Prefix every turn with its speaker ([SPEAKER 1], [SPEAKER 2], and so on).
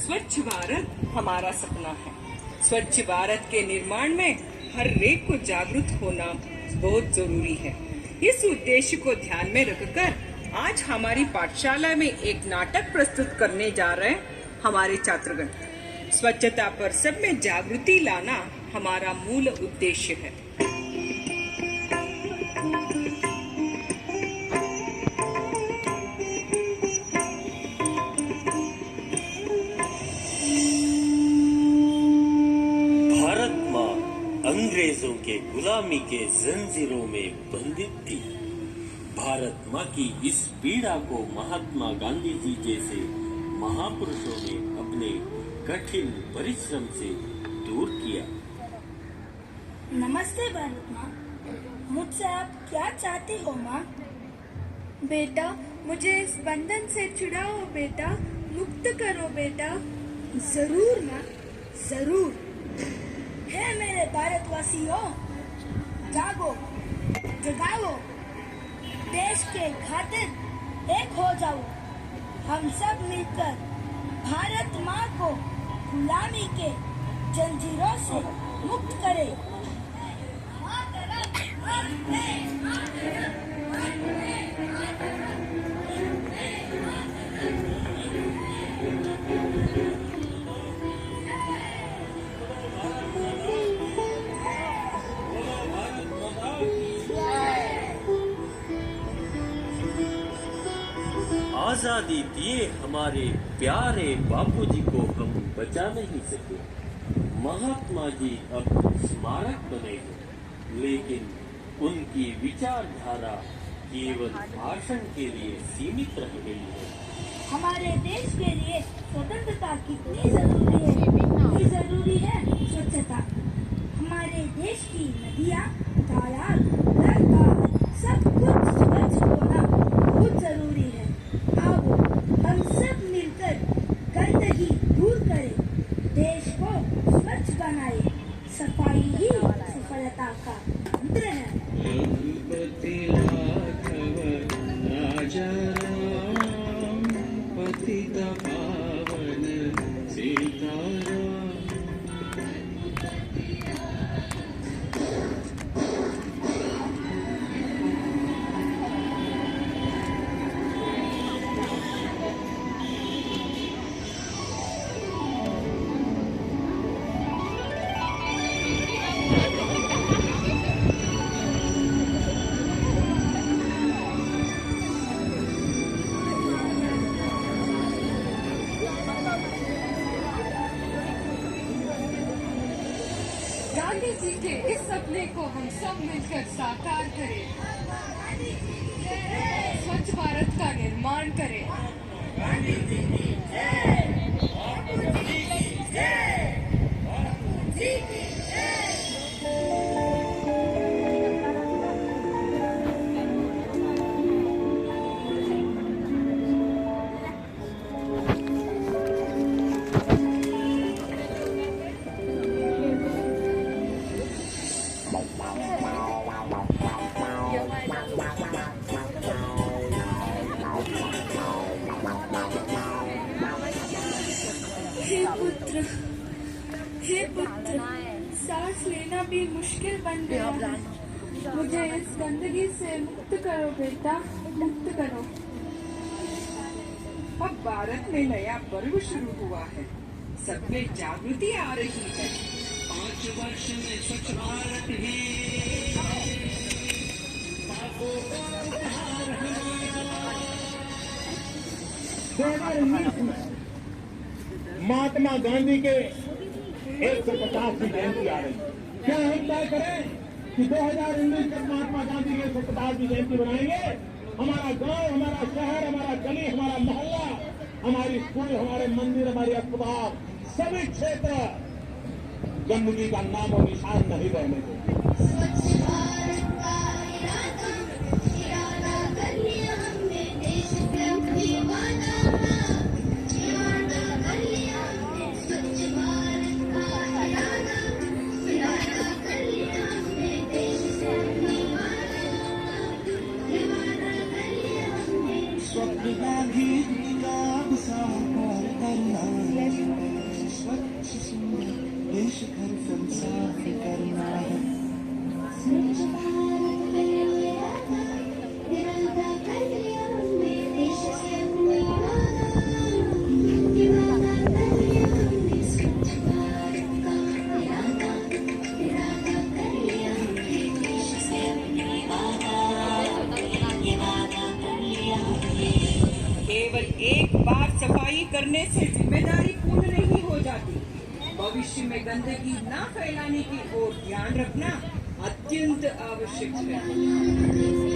[SPEAKER 1] स्वच्छ भारत हमारा सपना है। स्वच्छ भारत के निर्माण में हर एक को जागरूक होना बहुत जरूरी है। इस उद्देश्य को ध्यान में रखकर आज हमारी पाठशाला में एक नाटक प्रस्तुत करने जा रहे हैं हमारे छात्रगण। स्वच्छता पर सब में जागृति लाना हमारा मूल उद्देश्य है।
[SPEAKER 2] अंग्रेजों के गुलामी के जंजीरों में बंधित थी। भारत माँ की इस पीड़ा को महात्मा गांधी जी जैसे महापुरुषों ने अपने कठिन परिश्रम से दूर किया।
[SPEAKER 3] नमस्ते भारत माँ, मुझसे आप क्या चाहती हो माँ?
[SPEAKER 4] बेटा, मुझे इस बंधन से छुड़ाओ बेटा, मुक्त करो बेटा।
[SPEAKER 3] जरूर माँ, जरूर। हे मेरे भारतवासियों, जागो, जगाओ, देश के खातिर एक हो जाओ। हम सब मिलकर भारत माँ को गुलामी के जंजीरों से मुक्त करें।
[SPEAKER 2] आजादी दिए हमारे प्यारे बापूजी को हम बचा नहीं सके। महात्मा जी अब स्मारक बने हैं, लेकिन उनकी विचारधारा केवल भाषण के लिए सीमित रह गई है।
[SPEAKER 3] हमारे देश के लिए स्वतंत्रता कितनी जरूरी है, कितनी जरूरी है स्वच्छता। हमारे देश की नदियाँ, तालाब, घर, सब कुछ स्वच्छ होना बहुत जरूरी है। आओ हम सब मिलकर गंदगी दूर करें, देश को स्वच्छ बनाए। सफाई ही सफलता का मंत्र है।
[SPEAKER 4] गांधी जी के इस सपने को हम सब मिलकर साकार करें। स्वच्छ भारत का निर्माण करें। गांधी जी की जय। बापू जी की जय। बापू जी की जय। हे पुत्र, सांस लेना भी मुश्किल बन गया है। मुझे इस गंदगी से मुक्त करो बेटा, मुक्त करो।
[SPEAKER 1] अब भारत में नया पर्व शुरू हुआ है, सब में जागृति आ रही है।
[SPEAKER 5] 5 वर्ष में स्वच्छ भारत ही
[SPEAKER 6] महात्मा गांधी के 150वीं जयंती आ रही है। क्या हम तय करें कि 2019 तक महात्मा गांधी की 150वीं जयंती बनाएंगे? हमारा गांव, हमारा शहर, हमारा गली, हमारा मोहल्ला, हमारी स्कूल, हमारे मंदिर, हमारे अस्पताल, सभी क्षेत्र गंदगी का नाम और निशान नहीं रहने देंगे।
[SPEAKER 5] स्वप्न भी गुलाब साकार करना है, स्वच्छ सुंदर देश घर संसार करना है।
[SPEAKER 7] स्वच्छ भारत में मेरा था, इरादा कर लिया हमने देश से अपनी वादा, इरादा कर लिया हमने स्वच्छ भारत का इरादा कर लिया हमने देश से अपनी वादा कर लिया हमने।
[SPEAKER 1] केवल एक बार सफाई करने से जिम्मेदारी पूर्ण नहीं हो जाती। भविष्य में गंदगी न फैलाने की ओर ध्यान रखना अत्यंत आवश्यक है।